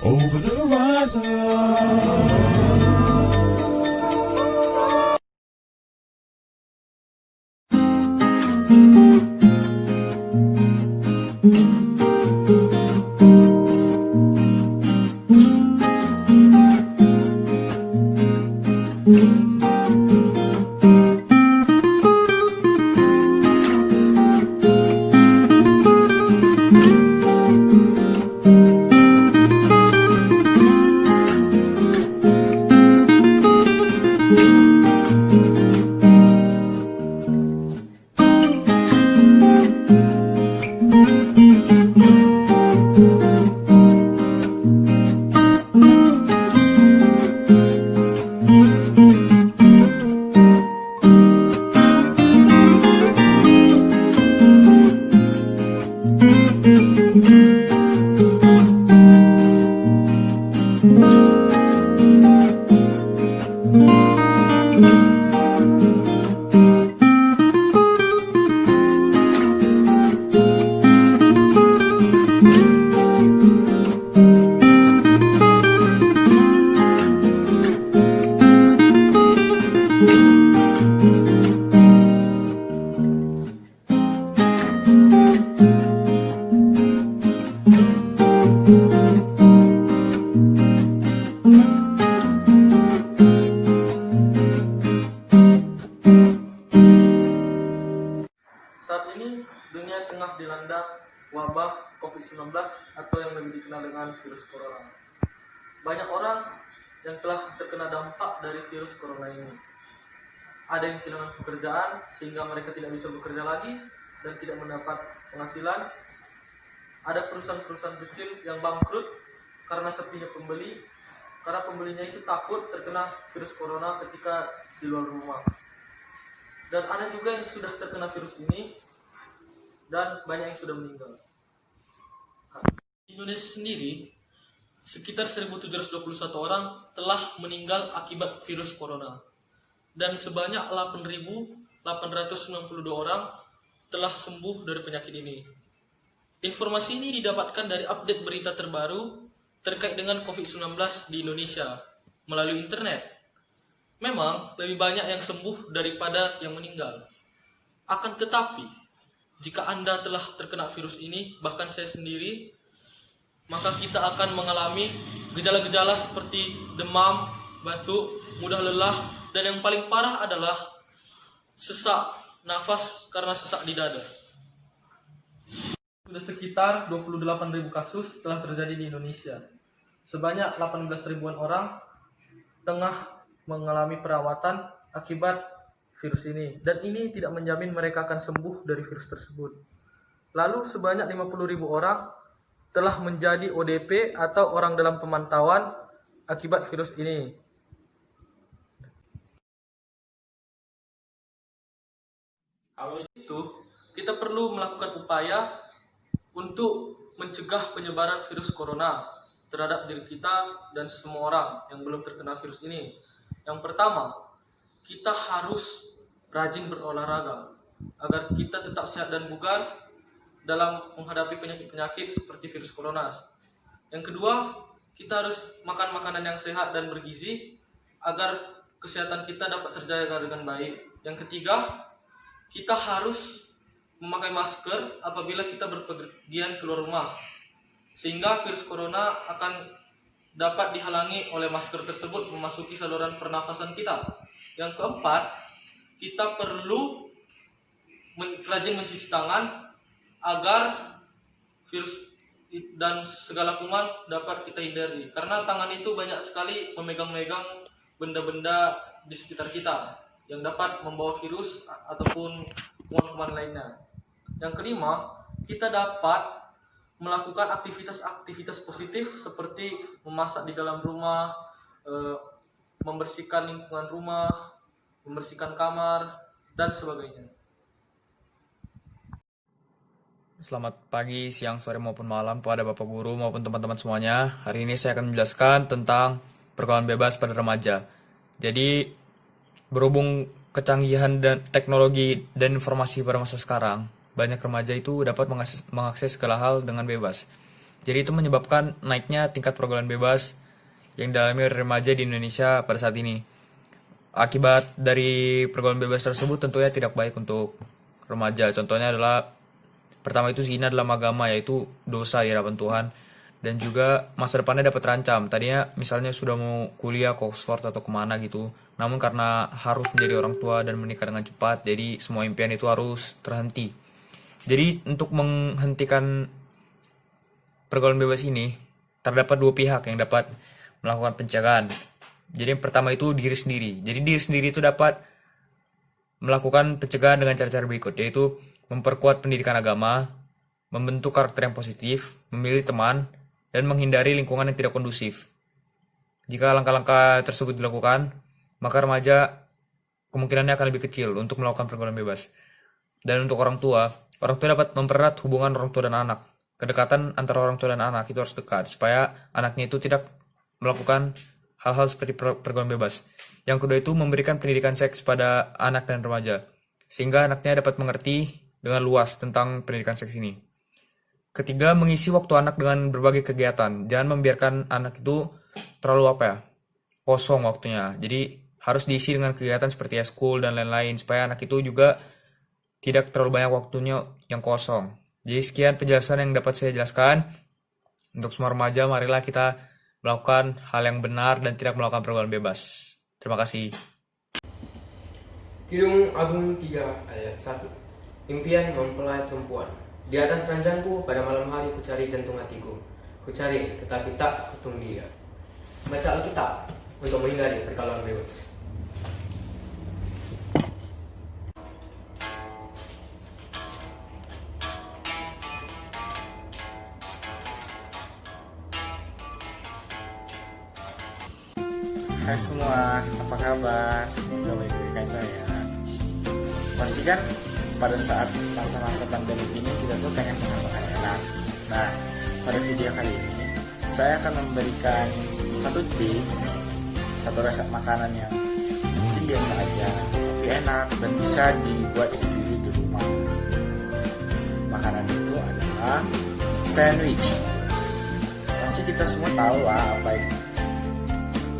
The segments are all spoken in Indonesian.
over the horizon. Saat ini dunia tengah dilanda wabah COVID-19 atau yang lebih dikenal dengan virus corona. Banyak orang yang telah terkena dampak dari virus corona ini. Ada yang kehilangan pekerjaan sehingga mereka tidak bisa bekerja lagi dan tidak mendapat penghasilan. Ada perusahaan-perusahaan kecil yang bangkrut karena sepinya pembeli, karena pembelinya itu takut terkena virus corona ketika di luar rumah. Dan ada juga yang sudah terkena virus ini dan banyak yang sudah meninggal. Di Indonesia sendiri, sekitar 1.721 orang telah meninggal akibat virus corona. Dan sebanyak 8.892 orang telah sembuh dari penyakit ini. Informasi ini didapatkan dari update berita terbaru terkait dengan COVID-19 di Indonesia melalui internet. Memang lebih banyak yang sembuh daripada yang meninggal. Akan tetapi, jika Anda telah terkena virus ini, bahkan saya sendiri, maka kita akan mengalami gejala-gejala seperti demam, batuk, mudah lelah, dan yang paling parah adalah sesak nafas karena sesak di dada. Sudah sekitar 28.000 kasus telah terjadi di Indonesia. Sebanyak 18.000-an orang tengah mengalami perawatan akibat virus ini, dan ini tidak menjamin mereka akan sembuh dari virus tersebut. Lalu sebanyak 50.000 orang telah menjadi ODP atau orang dalam pemantauan akibat virus ini. Kalau itu, kita perlu melakukan upaya untuk mencegah penyebaran virus corona terhadap diri kita dan semua orang yang belum terkena virus ini. Yang pertama, kita harus rajin berolahraga agar kita tetap sehat dan bugar dalam menghadapi penyakit-penyakit seperti virus corona. Yang kedua, kita harus makan makanan yang sehat dan bergizi agar kesehatan kita dapat terjaga dengan baik. Yang ketiga, kita harus memakai masker apabila kita berpergian keluar rumah, sehingga virus corona akan dapat dihalangi oleh masker tersebut memasuki saluran pernafasan kita. Yang keempat, kita perlu rajin mencuci tangan agar virus dan segala kuman dapat kita hindari. Karena tangan itu banyak sekali memegang-megang benda-benda di sekitar kita yang dapat membawa virus ataupun kuman-kuman lainnya. Yang kelima, kita dapat melakukan aktivitas-aktivitas positif seperti memasak di dalam rumah, membersihkan lingkungan rumah, membersihkan kamar, dan sebagainya. Selamat pagi, siang, sore maupun malam pada Bapak Guru maupun teman-teman semuanya. Hari ini saya akan menjelaskan tentang pergaulan bebas pada remaja. Jadi, berhubung kecanggihan dan teknologi dan informasi pada masa sekarang, banyak remaja itu dapat mengakses segala hal dengan bebas. Jadi itu menyebabkan naiknya tingkat pergaulan bebas yang dialami remaja di Indonesia pada saat ini. Akibat dari pergaulan bebas tersebut tentunya tidak baik untuk remaja. Contohnya adalah, pertama itu zina dalam agama, yaitu dosa di hadapan Tuhan. Dan juga masa depannya dapat terancam. Tadinya misalnya sudah mau kuliah ke Oxford atau kemana gitu, namun karena harus menjadi orang tua dan menikah dengan cepat, jadi semua impian itu harus terhenti. Jadi untuk menghentikan pergaulan bebas ini, terdapat dua pihak yang dapat melakukan pencegahan. Jadi yang pertama itu diri sendiri. Jadi diri sendiri itu dapat melakukan pencegahan dengan cara-cara berikut, yaitu memperkuat pendidikan agama, membentuk karakter yang positif, memilih teman, dan menghindari lingkungan yang tidak kondusif. Jika langkah-langkah tersebut dilakukan, maka remaja kemungkinannya akan lebih kecil untuk melakukan pergaulan bebas. Dan untuk orang tua dapat mempererat hubungan orang tua dan anak. Kedekatan antara orang tua dan anak itu harus dekat, supaya anaknya itu tidak melakukan hal-hal seperti pergaulan bebas. Yang kedua itu memberikan pendidikan seks pada anak dan remaja, sehingga anaknya dapat mengerti dengan luas tentang pendidikan seks ini. Ketiga, mengisi waktu anak dengan berbagai kegiatan. Jangan membiarkan anak itu terlalu kosong waktunya. Jadi harus diisi dengan kegiatan seperti eskul dan lain-lain, supaya anak itu juga tidak terlalu banyak waktunya yang kosong. Jadi sekian penjelasan yang dapat saya jelaskan. Untuk semua remaja, marilah kita melakukan hal yang benar dan tidak melakukan pergaulan bebas. Terima kasih. Kidung Agung 3 ayat 1. Impian mempelai perempuan. Di atas ranjangku pada malam hari kucari jantung hatiku. Kucari tetapi tak kutung dia. Baca Alkitab untuk menghindari pergaulan bebas. Hai semua, apa kabar? Semoga baik-baik aja ya. Pasti kan pada saat masa-masa pandemi ini kita tuh pengen makan enak. Nah, pada video kali ini saya akan memberikan satu tips, satu resep makanan yang mungkin biasa aja, tapi enak dan bisa dibuat sendiri di rumah. Makanan itu adalah sandwich. Pasti kita semua tahu lah apa itu.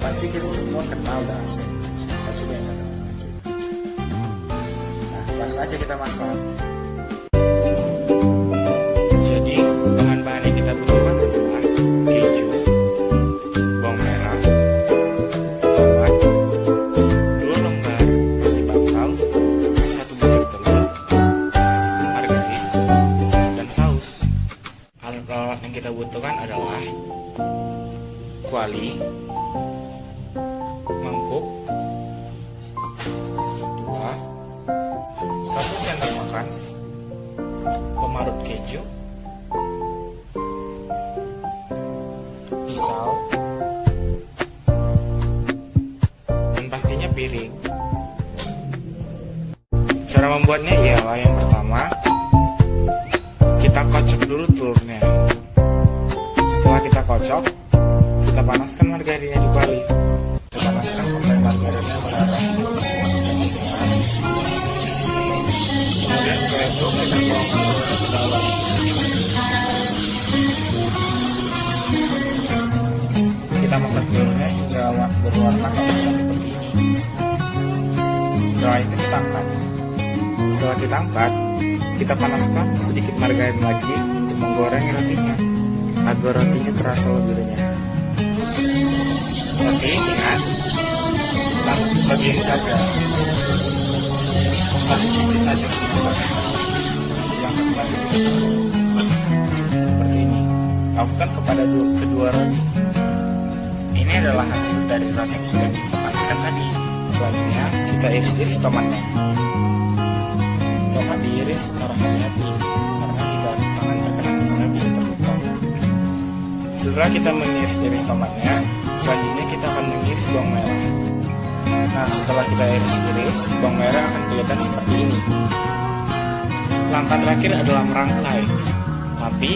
Pasti kita semua kenal dengan sandwich. Kita coba yang kenal dengan sandwich. Nah, langsung aja kita masak. Jadi, bahan-bahan yang kita butuhkan adalah keju, bawang merah, tomat, 2 lembar roti bakar, 1 butir telur, margarin, dan saus. Alat-alat yang kita butuhkan adalah kuali, mangkuk, 2, 1 sendok makan, pemarut keju, pisau, dan pastinya piring. Cara membuatnya ialah yang pertama, kita kocok dulu telurnya. Setelah kita kocok, kita panaskan margarinnya di kuali. Kita panaskan sampai margarinnya merata. Kemudian setelah itu kita tuang ke dalam. Kita masak telurnya hingga berwarna keemasan seperti ini. Setelah itu kita angkat. Setelah kita angkat, kita panaskan sedikit margarin lagi untuk menggoreng rotinya agar rotinya terasa lebih renyah. Oke, ingat, langsung seperti ini saja. Satu sisi saja dimasak. Sisi yang satu lagi seperti ini. Lakukan kepada kedua roti. Ini adalah hasil dari roti yang sudah dipanaskan tadi. Selanjutnya kita iris-iris tomatnya. Tomat diiris secara hati-hati karena jika tangan terkena pisau bisa terluka. Setelah kita mengiris-iris tomatnya, selanjutnya kita akan mengiris bawang merah. Nah, setelah kita iris-iris, bawang merah akan kelihatan seperti ini. Langkah terakhir adalah merangkai. Tapi,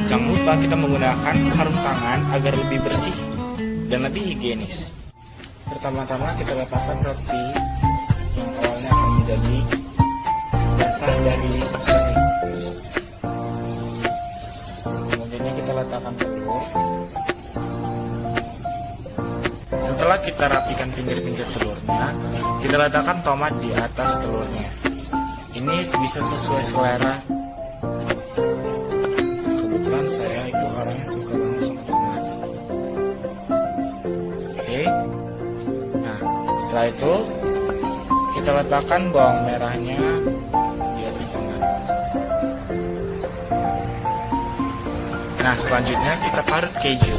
jangan lupa kita menggunakan sarung tangan agar lebih bersih dan lebih higienis. Pertama-tama kita letakkan roti yang awalnya akan menjadi basah dari seri. Selanjutnya kita letakkan telur. Setelah kita rapikan pinggir-pinggir telurnya, kita letakkan tomat di atas telurnya. Ini bisa sesuai selera. Kebetulan saya itu orangnya suka banget sama tomat. Oke. Nah, setelah itu kita letakkan bawang merahnya di atas tomat. Nah, selanjutnya kita parut keju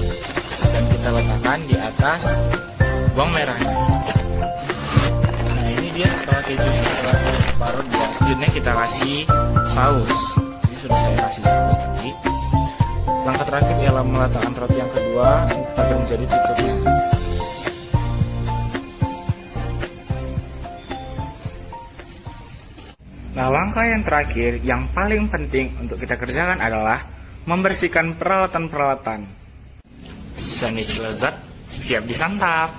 dan kita letakkan di atas bawang merahnya. Nah, ini dia setelah kejunya kita parut, selanjutnya kita kasih saus. Jadi sudah saya kasih saus tadi. Langkah terakhir ialah meletakkan roti yang kedua agar menjadi tutupnya. Nah, langkah yang terakhir yang paling penting untuk kita kerjakan adalah membersihkan peralatan-peralatan. Sandwich lezat siap disantap.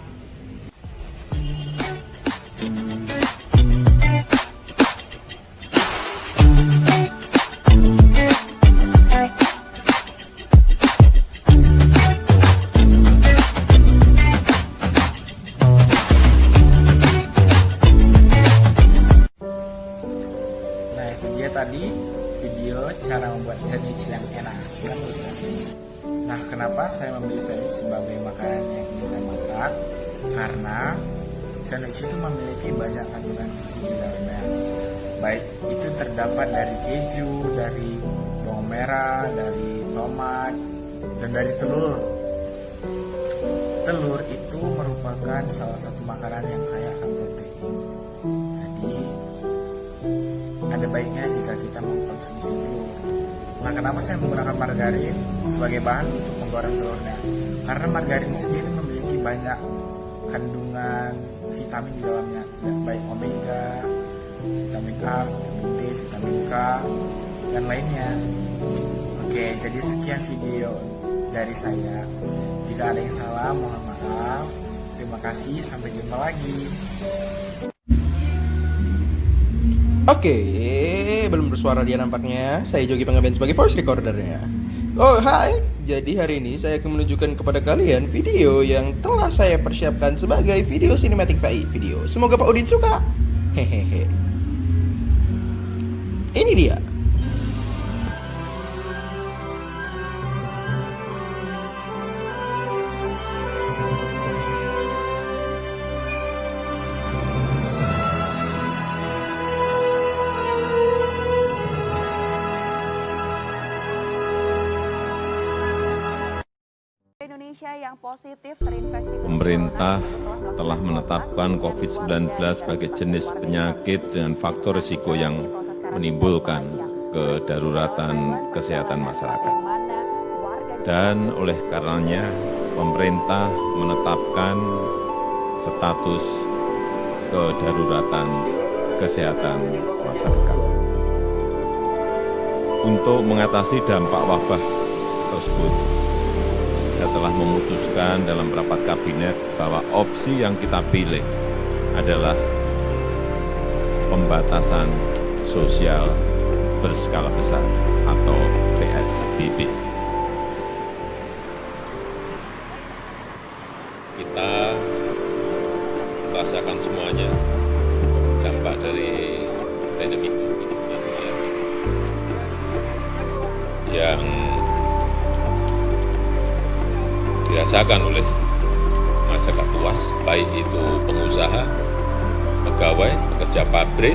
Nah, itu dia tadi video cara membuat sandwich yang enak dan lezat. Nah, kenapa saya memilih sandwich sebagai makanan yang ingin saya masak? Karena sandwich itu memiliki banyak kandungan gizi di dalamnya. Baik itu terdapat dari keju, dari bawang merah, dari tomat, dan dari telur. Telur itu merupakan salah satu makanan yang kaya akan protein. Jadi ada baiknya jika kita mengkonsumsi telur. Nah, kenapa saya menggunakan margarin sebagai bahan untuk menggoreng telurnya? Karena margarin sendiri memiliki banyak kandungan vitamin di dalamnya, baik omega, vitamin A, vitamin D, vitamin K, dan lainnya. Oke, jadi sekian video dari saya. Jika ada yang salah, mohon maaf. Terima kasih, sampai jumpa lagi. Oke, belum bersuara dia nampaknya. Saya Jogi Panggabean sebagai voice recordernya. Oh, hai. Jadi hari ini saya akan menunjukkan kepada kalian video yang telah saya persiapkan sebagai video cinematic video. Semoga Pak Udin suka. Hehehe. Ini dia. Indonesia yang positif terinfeksi virus Pemerintah corona telah menetapkan COVID-19 sebagai jenis penyakit dengan faktor risiko yang menimbulkan kedaruratan kesehatan masyarakat. Dan oleh karenanya, pemerintah menetapkan status kedaruratan kesehatan masyarakat. Untuk mengatasi dampak wabah tersebut, saya telah memutuskan dalam rapat kabinet bahwa opsi yang kita pilih adalah pembatasan sosial berskala besar atau PSBB. Kita merasakan semuanya dampak dari pandemi COVID-19 yang dirasakan oleh masyarakat luas, baik itu pengusaha, pegawai, pekerja pabrik,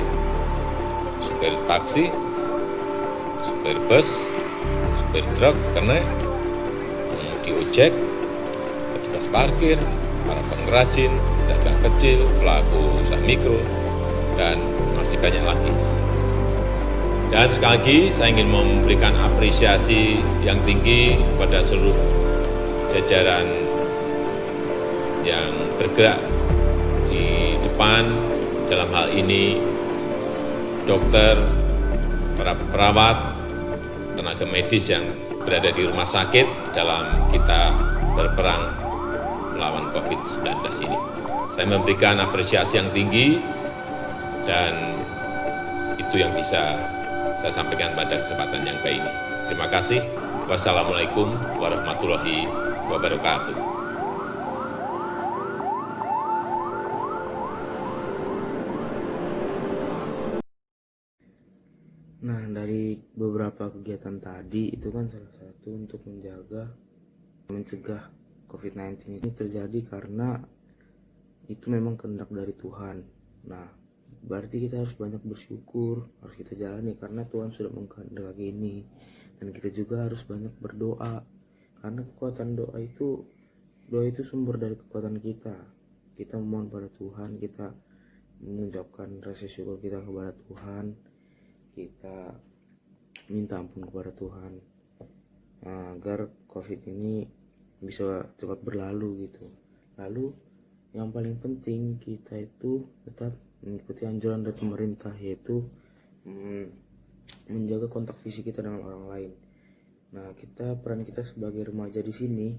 supir taksi, supir bus, supir truk, kernet, pengemudi ojek, petugas parkir, para pengrajin, pedagang kecil, pelaku usaha mikro, dan masih banyak lagi. Dan sekali lagi saya ingin memberikan apresiasi yang tinggi kepada seluruh jajaran yang bergerak di depan dalam hal ini, dokter, para perawat, tenaga medis yang berada di rumah sakit dalam kita berperang melawan COVID-19 ini. Saya memberikan apresiasi yang tinggi dan itu yang bisa saya sampaikan pada kesempatan yang baik ini. Terima kasih. Wassalamualaikum warahmatullahi wabarakatuh. Nah, dari beberapa kegiatan tadi itu kan salah satu untuk mencegah COVID-19 ini terjadi karena itu memang kehendak dari Tuhan. Nah, berarti kita harus banyak bersyukur, harus kita jalani karena Tuhan sudah mengkehendaki ini. Dan kita juga harus banyak berdoa karena kekuatan doa itu sumber dari kekuatan kita. Kita memohon pada Tuhan, kita mengucapkan rasa syukur kita kepada Tuhan, kita minta ampun kepada Tuhan agar COVID ini bisa cepat berlalu gitu. Lalu yang paling penting kita itu tetap mengikuti anjuran dari pemerintah, yaitu menjaga kontak fisik kita dengan orang lain. Nah, peran kita sebagai remaja di sini,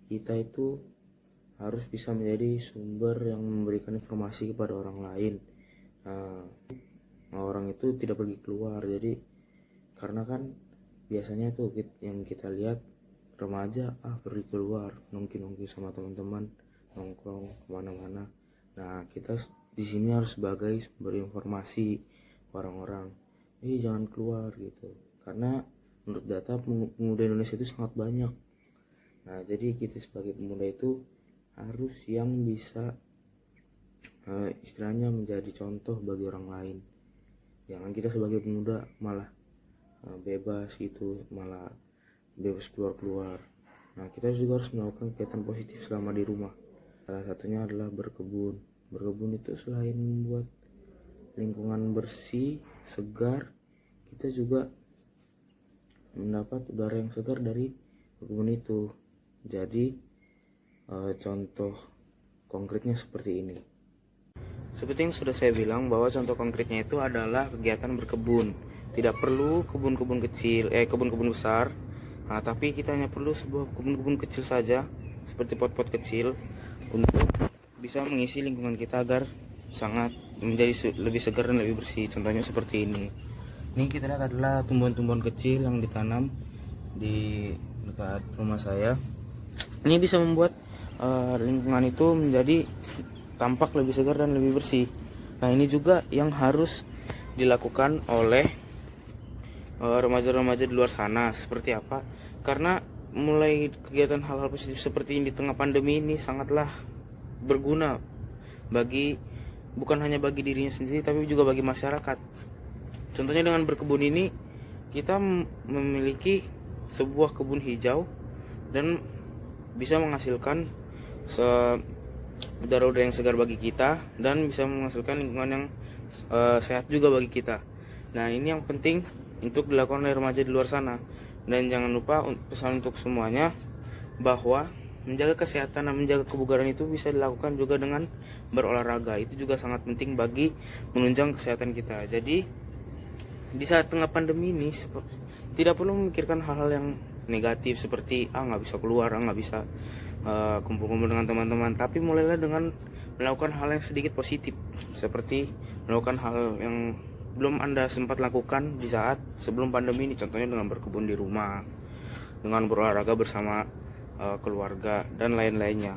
kita itu harus bisa menjadi sumber yang memberikan informasi kepada orang lain. Orang itu tidak pergi keluar, jadi karena kan biasanya tuh yang kita lihat remaja pergi keluar nongki sama teman-teman, nongkrong kemana-mana. Nah, kita di sini harus sebagai berinformasi orang-orang, jangan keluar gitu, karena menurut data pemuda Indonesia itu sangat banyak. Nah, jadi kita sebagai pemuda itu harus yang bisa istilahnya menjadi contoh bagi orang lain. Jangan kita sebagai pemuda malah bebas gitu, malah bebas keluar. Nah, kita juga harus melakukan kegiatan positif selama di rumah. Salah satunya adalah berkebun. Berkebun itu selain membuat lingkungan bersih, segar, kita juga mendapat udara yang segar dari kebun itu. Jadi contoh konkretnya seperti ini. Seperti yang sudah saya bilang bahwa contoh konkretnya itu adalah kegiatan berkebun. Tidak perlu kebun-kebun kecil, kebun-kebun besar. Nah, tapi kita hanya perlu sebuah kebun-kebun kecil saja, seperti pot-pot kecil, untuk bisa mengisi lingkungan kita agar sangat menjadi lebih segar dan lebih bersih. Contohnya seperti ini. Ini kita lihat adalah tumbuhan-tumbuhan kecil yang ditanam di dekat rumah saya. Ini bisa membuat lingkungan itu menjadi tampak lebih segar dan lebih bersih. Nah, ini juga yang harus dilakukan oleh remaja-remaja di luar sana. Seperti apa? Karena mulai kegiatan hal-hal positif seperti ini di tengah pandemi ini sangatlah berguna bukan hanya bagi dirinya sendiri tapi juga bagi masyarakat. Contohnya dengan berkebun ini kita memiliki sebuah kebun hijau dan bisa menghasilkan udara-udara yang segar bagi kita dan bisa menghasilkan lingkungan yang sehat juga bagi kita. Nah, ini yang penting untuk dilakukan oleh remaja di luar sana. Dan jangan lupa pesan untuk semuanya bahwa menjaga kesehatan dan menjaga kebugaran itu bisa dilakukan juga dengan berolahraga. Itu juga sangat penting bagi menunjang kesehatan kita. Jadi di saat tengah pandemi ini tidak perlu memikirkan hal-hal yang negatif seperti nggak bisa keluar, nggak bisa kumpul-kumpul dengan teman-teman, tapi mulailah dengan melakukan hal yang sedikit positif, seperti melakukan hal yang belum Anda sempat lakukan di saat sebelum pandemi ini. Contohnya dengan berkebun di rumah, dengan berolahraga bersama keluarga dan lain-lainnya.